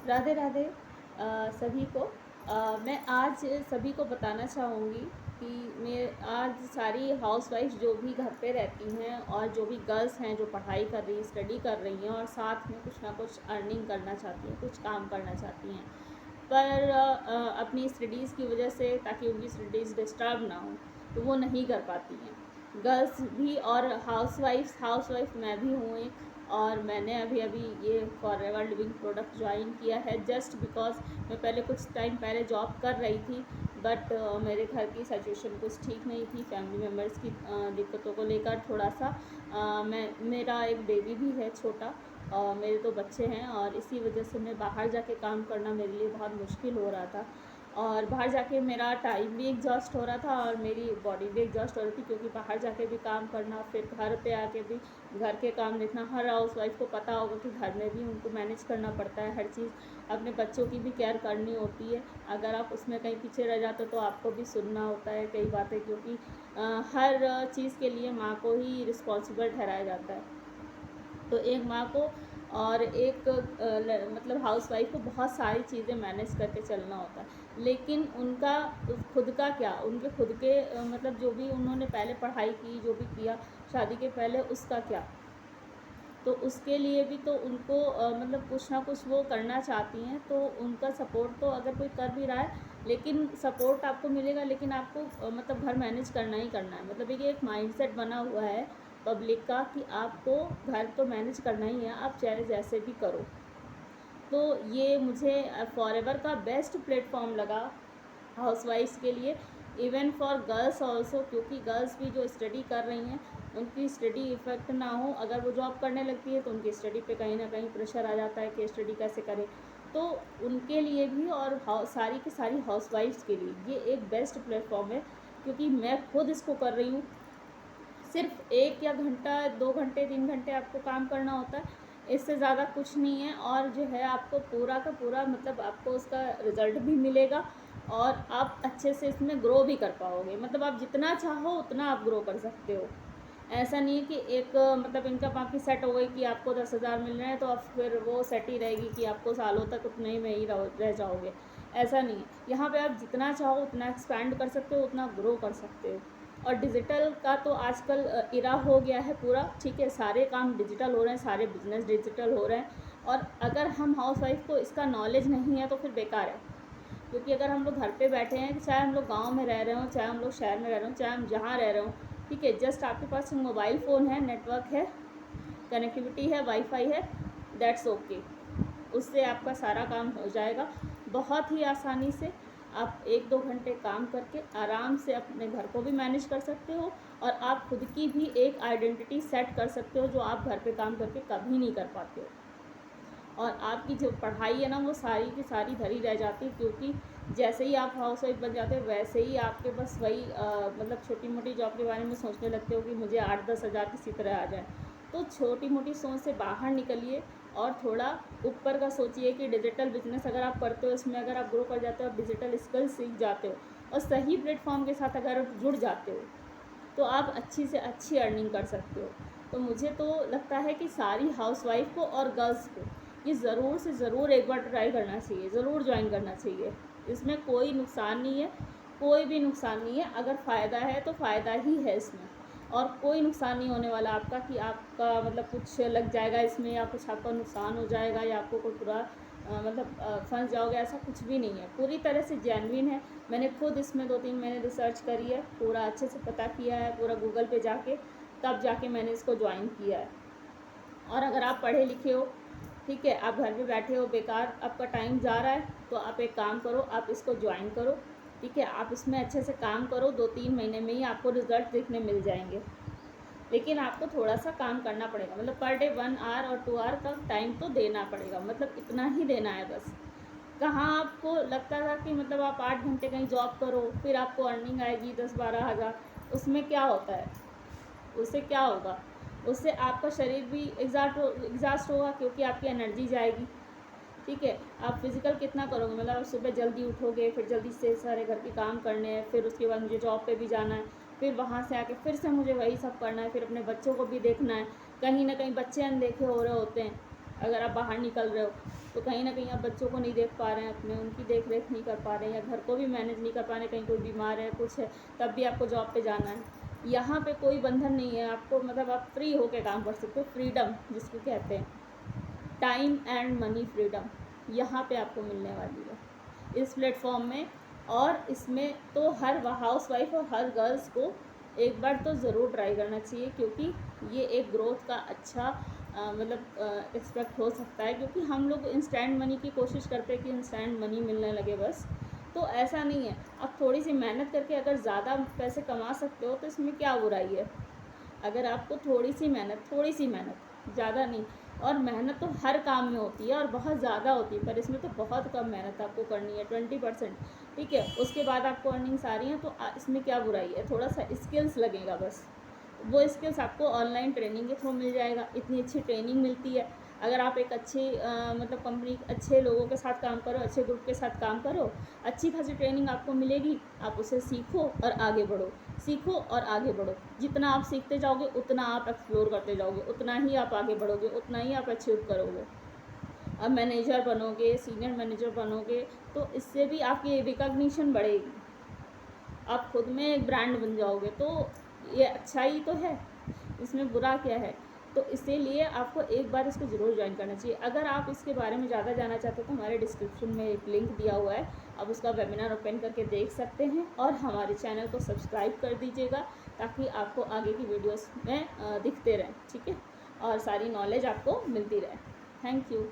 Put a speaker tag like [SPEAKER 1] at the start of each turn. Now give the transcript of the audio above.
[SPEAKER 1] राधे राधे सभी को। मैं आज सभी को बताना चाहूँगी कि मैं आज सारी हाउसवाइफ जो भी घर पे रहती हैं और जो भी गर्ल्स हैं जो पढ़ाई कर रही स्टडी कर रही हैं और साथ में कुछ ना कुछ अर्निंग करना चाहती हैं, कुछ काम करना चाहती हैं, पर अपनी स्टडीज़ की वजह से ताकि उनकी स्टडीज़ डिस्टर्ब ना हो तो वो नहीं कर पाती हैं। गर्ल्स भी और हाउसवाइफ मैं भी हूँ एक, और मैंने अभी अभी ये फॉरएवर लिविंग प्रोडक्ट ज्वाइन किया है जस्ट बिकॉज मैं पहले कुछ टाइम पहले जॉब कर रही थी, बट मेरे घर की सिचुएशन कुछ ठीक नहीं थी, फैमिली मेम्बर्स की दिक्कतों को लेकर थोड़ा सा मेरा एक बेबी भी है छोटा, और मेरे तो बच्चे हैं, और इसी वजह से मैं बाहर जाके काम करना मेरे लिए बहुत मुश्किल हो रहा था। और बाहर जाके मेरा टाइम भी एग्जॉस्ट हो रहा था और मेरी बॉडी भी एग्जॉस्ट हो रही थी, क्योंकि बाहर जाके भी काम करना, फिर घर पे आके भी घर के काम देखना। हर हाउसवाइफ को पता होगा कि घर में भी उनको मैनेज करना पड़ता है, हर चीज़ अपने बच्चों की भी केयर करनी होती है। अगर आप उसमें कहीं पीछे रह जाते हो तो आपको भी सुनना होता है कई बातें, क्योंकि हर चीज़ के लिए माँ को ही रिस्पॉन्सिबल ठहराया जाता है। तो एक माँ को और एक मतलब हाउसवाइफ को बहुत सारी चीज़ें मैनेज करके चलना होता है, लेकिन उनका खुद का क्या, उनके खुद के मतलब जो भी उन्होंने पहले पढ़ाई की, जो भी किया शादी के पहले, उसका क्या। तो उसके लिए भी तो उनको मतलब कुछ ना कुछ वो करना चाहती हैं, तो उनका सपोर्ट तो अगर कोई कर भी रहा है, लेकिन सपोर्ट आपको मिलेगा, लेकिन आपको मतलब घर मैनेज करना ही करना है। मतलब ये एक माइंडसेट बना हुआ है पब्लिक का कि आपको घर तो मैनेज करना ही है, आप चाहे जैसे भी करो। तो ये मुझे फॉरएवर का बेस्ट प्लेटफॉर्म लगा हाउसवाइफ्स के लिए, इवन फॉर गर्ल्स ऑल्सो, क्योंकि गर्ल्स भी जो स्टडी कर रही हैं उनकी स्टडी इफ़ेक्ट ना हो। अगर वो जॉब करने लगती है तो उनकी स्टडी पे कहीं ना कहीं प्रेशर आ जाता है कि स्टडी कैसे करें। तो उनके लिए भी और सारी की सारी हाउसवाइफ्स के लिए ये एक बेस्ट प्लेटफॉर्म है, क्योंकि मैं खुद इसको कर रही हूँ। सिर्फ 1 या घंटा 2 घंटे 3 घंटे आपको काम करना होता है, इससे ज़्यादा कुछ नहीं है, और जो है आपको पूरा का पूरा मतलब आपको उसका रिज़ल्ट भी मिलेगा और आप अच्छे से इसमें ग्रो भी कर पाओगे। मतलब आप जितना चाहो उतना आप ग्रो कर सकते हो। ऐसा नहीं है कि एक मतलब इनकम आपकी सेट हो गई कि आपको 10,000 मिल रहे हैं तो अब फिर वो सेट ही रहेगी कि आपको सालों तक उतने ही में ही रह जाओगे। ऐसा नहीं है, यहाँ पे आप जितना चाहो उतना एक्सपैंड कर सकते हो, उतना ग्रो कर सकते हो। और डिजिटल का तो आजकल इरा हो गया है पूरा, ठीक है, सारे काम डिजिटल हो रहे हैं, सारे बिजनेस डिजिटल हो रहे हैं। और अगर हम हाउसवाइफ को इसका नॉलेज नहीं है तो फिर बेकार है, क्योंकि अगर हम लोग घर पे बैठे हैं, चाहे हम लोग गांव में रह रहे हो, चाहे हम लोग शहर में रह रहे हो, चाहे हम जहाँ रह रहे हो, ठीक है, जस्ट आपके पास मोबाइल फ़ोन है, नेटवर्क है, कनेक्टिविटी है, वाईफाई है, दैट्स ओके। उससे आपका सारा काम हो जाएगा बहुत ही आसानी से। आप 1-2 घंटे काम करके आराम से अपने घर को भी मैनेज कर सकते हो, और आप खुद की भी एक आइडेंटिटी सेट कर सकते हो जो आप घर पे काम करके कभी नहीं कर पाते हो। और आपकी जो पढ़ाई है ना वो सारी की सारी धरी रह जाती है, क्योंकि जैसे ही आप हाउस वाइफ बन जाते हो वैसे ही आपके बस वही मतलब छोटी मोटी जॉब के बारे में सोचने लगते हो कि मुझे 8-10 हज़ार किसी तरह आ जाए। तो छोटी मोटी सोच से बाहर निकलिए और थोड़ा ऊपर का सोचिए कि डिजिटल बिजनेस अगर आप करते हो, इसमें अगर आप ग्रो कर जाते हो, आप डिजिटल स्किल सीख जाते हो और सही प्लेटफॉर्म के साथ अगर आप जुड़ जाते हो तो आप अच्छी से अच्छी अर्निंग कर सकते हो। तो मुझे तो लगता है कि सारी हाउसवाइफ को और गर्ल्स को ये ज़रूर से ज़रूर एक बार ट्राई करना चाहिए, ज़रूर ज्वाइन करना चाहिए। इसमें कोई नुकसान नहीं है, कोई भी नुकसान नहीं है। अगर फ़ायदा है तो फ़ायदा ही है इसमें, और कोई नुकसान नहीं होने वाला आपका कि आपका मतलब कुछ लग जाएगा इसमें या कुछ आपका नुकसान हो जाएगा या आपको कोई पूरा मतलब फंस जाओगे, ऐसा कुछ भी नहीं है। पूरी तरह से जेन्युइन है। मैंने खुद इसमें 2-3 महीने रिसर्च करी है, पूरा अच्छे से पता किया है, पूरा गूगल पे जाके, तब जाके मैंने इसको ज्वाइन किया है। और अगर आप पढ़े लिखे हो, ठीक है, आप घर पे बैठे हो, बेकार आपका टाइम जा रहा है, तो आप एक काम करो, आप इसको ज्वाइन करो, ठीक है, आप इसमें अच्छे से काम करो, 2-3 महीने में ही आपको रिज़ल्ट देखने मिल जाएंगे। लेकिन आपको थोड़ा सा काम करना पड़ेगा, मतलब पर डे 1 आवर और 2 आवर का टाइम तो देना पड़ेगा, मतलब इतना ही देना है बस। कहाँ आपको लगता था कि मतलब आप 8 घंटे कहीं जॉब करो फिर आपको अर्निंग आएगी 10-12 हज़ार, उसमें क्या होता है, उससे क्या होगा, उससे आपका शरीर भी एग्जास्ट होगा, क्योंकि आपकी एनर्जी जाएगी, ठीक है। आप फिज़िकल कितना करोगे, मतलब आप सुबह जल्दी उठोगे, फिर जल्दी से सारे घर के काम करने हैं, फिर उसके बाद मुझे जॉब पे भी जाना है, फिर वहाँ से आके फिर से मुझे वही सब करना है, फिर अपने बच्चों को भी देखना है, कहीं ना कहीं बच्चे अनदेखे हो रहे होते हैं, अगर आप बाहर निकल रहे हो तो कहीं ना कहीं आप बच्चों को नहीं देख पा रहे हैं अपने, उनकी देख रेख नहीं कर पा रहे हैं, या घर को भी मैनेज नहीं कर पा रहे, कहीं कोई बीमार है कुछ है तब भी आपको जॉब पे जाना है। यहाँ पे कोई बंधन नहीं है आपको, मतलब आप फ्री होके काम कर सकते हो, फ्रीडम जिसको कहते हैं, टाइम एंड मनी फ्रीडम यहाँ पे आपको मिलने वाली है इस प्लेटफॉर्म में। और इसमें तो हर हाउस वाइफ और हर गर्ल्स को एक बार तो ज़रूर ट्राई करना चाहिए, क्योंकि ये एक ग्रोथ का अच्छा मतलब एक्सपेक्ट हो सकता है। क्योंकि हम लोग इंस्टेंट मनी की कोशिश करते हैं कि इंस्टेंट मनी मिलने लगे बस, तो ऐसा नहीं है। आप थोड़ी सी मेहनत करके अगर ज़्यादा पैसे कमा सकते हो तो इसमें क्या बुराई है। अगर आपको थोड़ी सी मेहनत ज़्यादा नहीं, और मेहनत तो हर काम में होती है और बहुत ज़्यादा होती है, पर इसमें तो बहुत कम मेहनत आपको करनी है, 20%, ठीक है। उसके बाद आपको अर्निंग्स आ रही हैं तो इसमें क्या बुराई है। थोड़ा सा स्किल्स लगेगा बस, वो स्किल्स आपको ऑनलाइन ट्रेनिंग के थ्रू मिल जाएगा। इतनी अच्छी ट्रेनिंग मिलती है। अगर आप एक अच्छी मतलब कंपनी, अच्छे लोगों के साथ काम करो, अच्छे ग्रुप के साथ काम करो, अच्छी खासी ट्रेनिंग आपको मिलेगी, आप उसे सीखो और आगे बढ़ो, सीखो और आगे बढ़ो। जितना आप सीखते जाओगे उतना आप एक्सप्लोर करते जाओगे, उतना ही आप आगे बढ़ोगे, उतना ही आप अचीव करोगे। अब मैनेजर बनोगे, सीनियर मैनेजर बनोगे, तो इससे भी आपकी रिकॉग्निशन बढ़ेगी, आप खुद में एक ब्रांड बन जाओगे। तो ये अच्छा ही तो है, इसमें बुरा क्या है। तो इसीलिए आपको एक बार इसको ज़रूर ज्वाइन करना चाहिए। अगर आप इसके बारे में ज़्यादा जानना चाहते हो तो हमारे डिस्क्रिप्शन में एक लिंक दिया हुआ है, आप उसका वेबिनार ओपन करके देख सकते हैं। और हमारे चैनल को सब्सक्राइब कर दीजिएगा ताकि आपको आगे की वीडियोस में दिखते रहें, ठीक है, और सारी नॉलेज आपको मिलती रहे। Thank you.